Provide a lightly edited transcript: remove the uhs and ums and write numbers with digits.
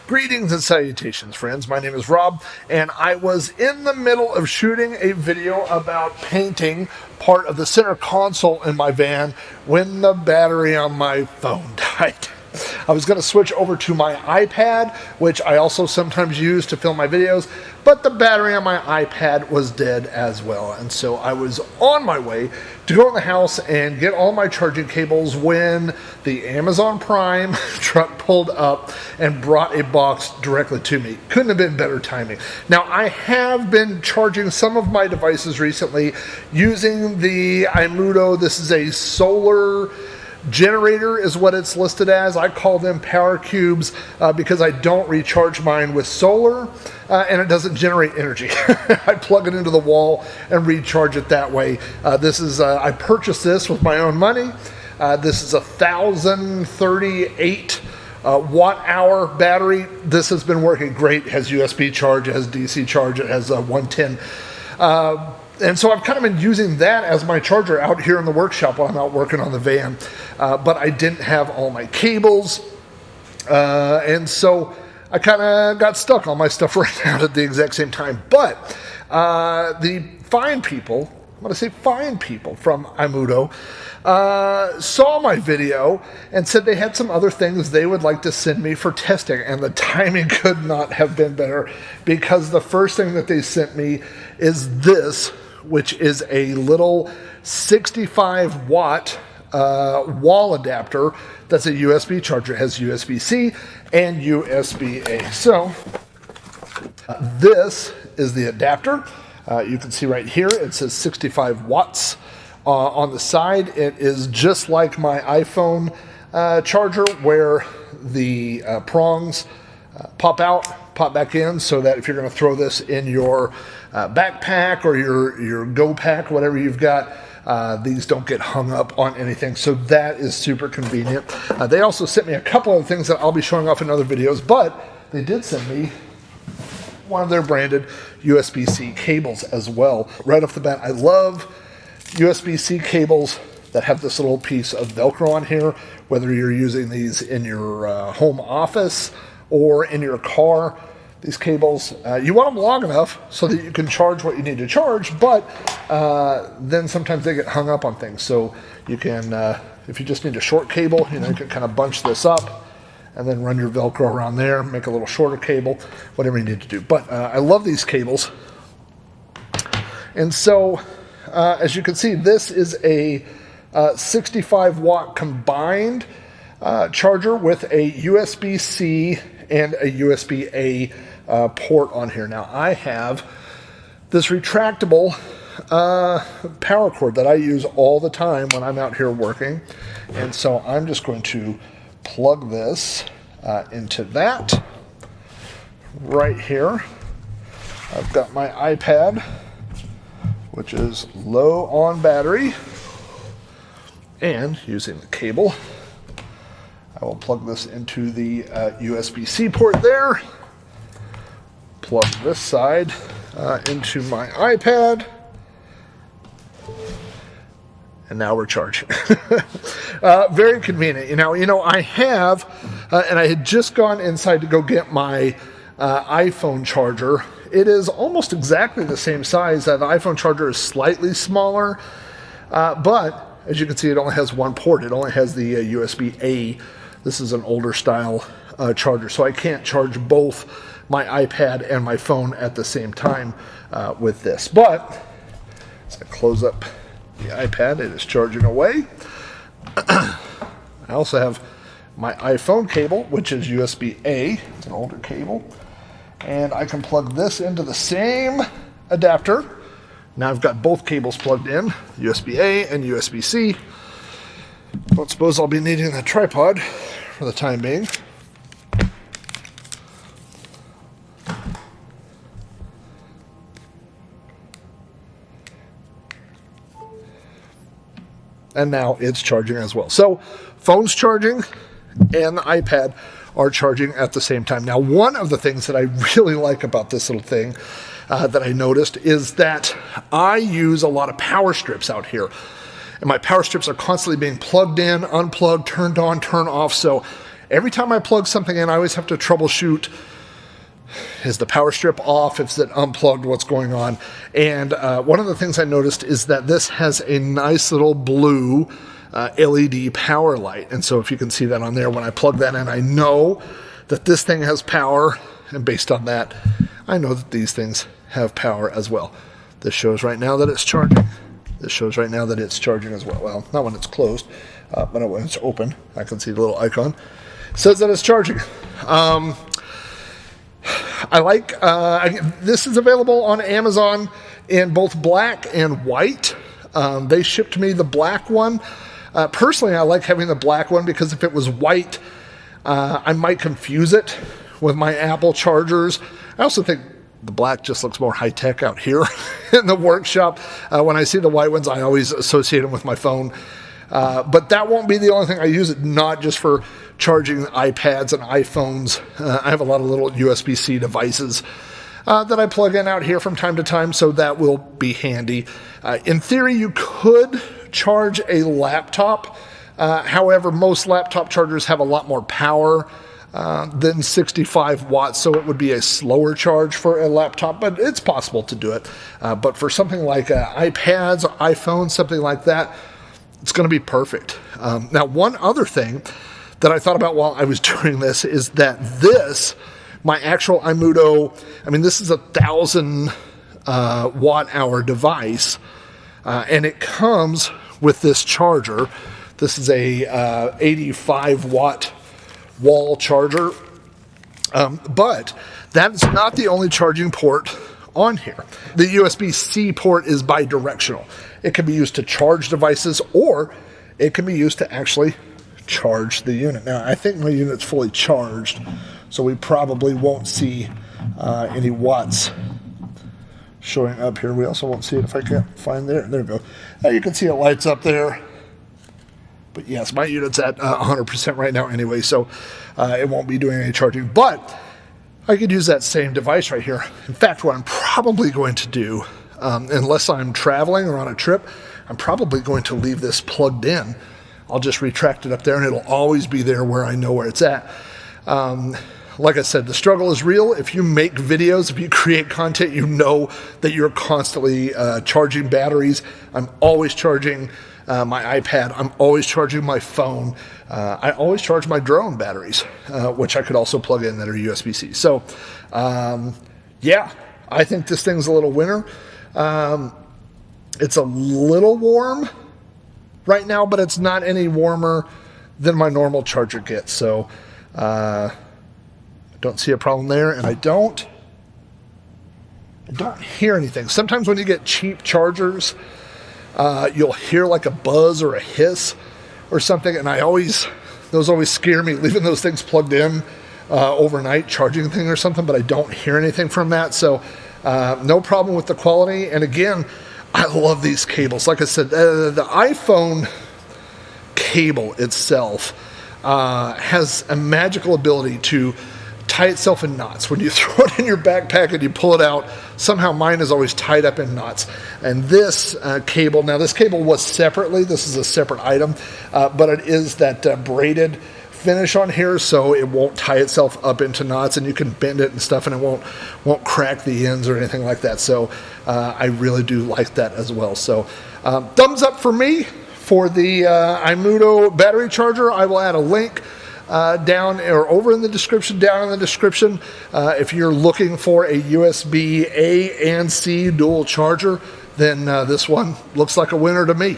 Greetings and salutations, friends. My name is Rob, and I was in the middle of shooting a video about painting part of the center console in my van when the battery on my phone died. I was going to switch over to my iPad, which I also sometimes use to film my videos, but the battery on my iPad was dead as well. And so I was on my way to go in the house and get all my charging cables when the Amazon Prime truck pulled up and brought a box directly to me. Couldn't have been better timing. Now, I have been charging some of my devices recently using the Imuto. This is a solar generator is what it's listed as. I call them power cubes because I don't recharge mine with solar and it doesn't generate energy. I plug it into the wall and recharge it that way. I purchased this with my own money. This is a 1038 watt-hour battery. This has been working great. It has USB charge, it has DC charge, it has 110. And so I've kind of been using that as my charger out here in the workshop while I'm out working on the van. But I didn't have all my cables. And so I kind of got stuck. All my stuff ran out at the exact same time. But the fine people, I'm going to say fine people from Imuto, saw my video and said they had some other things they would like to send me for testing. And the timing could not have been better because the first thing that they sent me is this, which is a little 65 watt wall adapter that's a USB charger. It has USB-C and USB-A. So this is the adapter. You can see right here it says 65 watts on the side. It is just like my iPhone charger where the prongs pop out, pop back in, so that if you're going to throw this in your backpack or your go pack, whatever you've got, these don't get hung up on anything. So that is super convenient. They also sent me a couple of things that I'll be showing off in other videos, but they did send me one of their branded USB-C cables as well. Right off the bat, I love USB-C cables that have this little piece of Velcro on here, whether you're using these in your home office or in your car. These cables, you want them long enough so that you can charge what you need to charge, but then sometimes they get hung up on things. So you can, if you just need a short cable, you can kind of bunch this up and then run your Velcro around there, make a little shorter cable, whatever you need to do. But I love these cables. And so, as you can see, this is a 65 watt combined charger with a USB-C and a USB-A port on here. Now I have this retractable power cord that I use all the time when I'm out here working, and so I'm just going to plug this into that right here. I've got my iPad, which is low on battery, and using the cable I will plug this into the USB-C port there, plug this side into my iPad, and now we're charging. Very convenient. I have, and I had just gone inside to go get my iPhone charger. It is almost exactly the same size. The iPhone charger is slightly smaller, but as you can see, it only has one port. It only has the USB-A. This is an older style charger, so I can't charge both my iPad and my phone at the same time with this. But as I close up the iPad, it is charging away. I also have my iPhone cable, which is USB-A. It's an older cable. And I can plug this into the same adapter. Now I've got both cables plugged in, USB-A and USB-C. Don't suppose I'll be needing a tripod for the time being. And now it's charging as well. So phone's charging and the iPad are charging at the same time. Now, one of the things that I really like about this little thing that I noticed is that I use a lot of power strips out here. And my power strips are constantly being plugged in, unplugged, turned on, turned off. So every time I plug something in, I always have to troubleshoot, is the power strip off? Is it unplugged? What's going on? And one of the things I noticed is that this has a nice little blue LED power light. And so if you can see that on there, when I plug that in, I know that this thing has power. And based on that, I know that these things have power as well. This shows right now that it's charging. This shows right now that it's charging as well. Well, not when it's closed, but when it's open, I can see the little icon. It says that it's charging. I like, this is available on Amazon in both black and white. They shipped me the black one. Personally, I like having the black one because if it was white, I might confuse it with my Apple chargers. I also think the black just looks more high-tech out here in the workshop. When I see the white ones, I always associate them with my phone. But that won't be the only thing I use it, not just for charging iPads and iPhones. I have a lot of little USB-C devices that I plug in out here from time to time, so that will be handy. In theory, you could charge a laptop. However, most laptop chargers have a lot more power than 65 watts, so it would be a slower charge for a laptop, but it's possible to do it. But for something like iPads, iPhones, something like that, it's going to be perfect. Now, one other thing that I thought about while I was doing this is that this, my actual Imuto, I mean, this is a 1,000 watt-hour device, and it comes with this charger. This is a 85 watt wall charger, but that's not the only charging port on here. The USB-C port is bi-directional. It can be used to charge devices, or it can be used to actually charge the unit. Now, I think my unit's fully charged, so we probably won't see any watts showing up here. We also won't see it if I can't find there. There we go. You can see it lights up there. But yes, my unit's at 100% right now anyway, so it won't be doing any charging. But I could use that same device right here. In fact, what I'm probably going to do, unless I'm traveling or on a trip, I'm probably going to leave this plugged in. I'll just retract it up there, and it'll always be there where I know where it's at. Like I said, the struggle is real. If you make videos, if you create content, you know that you're constantly charging batteries. I'm always charging my iPad. I'm always charging my phone. I always charge my drone batteries, which I could also plug in that are USB-C. So, yeah, I think this thing's a little winner. It's a little warm right now, but it's not any warmer than my normal charger gets. So, don't see a problem there, and I don't hear anything. Sometimes when you get cheap chargers, you'll hear like a buzz or a hiss or something, and those always scare me, leaving those things plugged in overnight, charging thing or something, but I don't hear anything from that. So no problem with the quality. And again, I love these cables. Like I said, the iPhone cable itself has a magical ability to tie itself in knots. When you throw it in your backpack and you pull it out, somehow mine is always tied up in knots. And this cable, now this cable was separately, this is a separate item, but it is that braided finish on here, so it won't tie itself up into knots, and you can bend it and stuff, and it won't crack the ends or anything like that. So I really do like that as well. So thumbs up for me for the Imuto battery charger. I will add a link down or over in the description, down in the description, if you're looking for a USB A and C dual charger, then this one looks like a winner to me.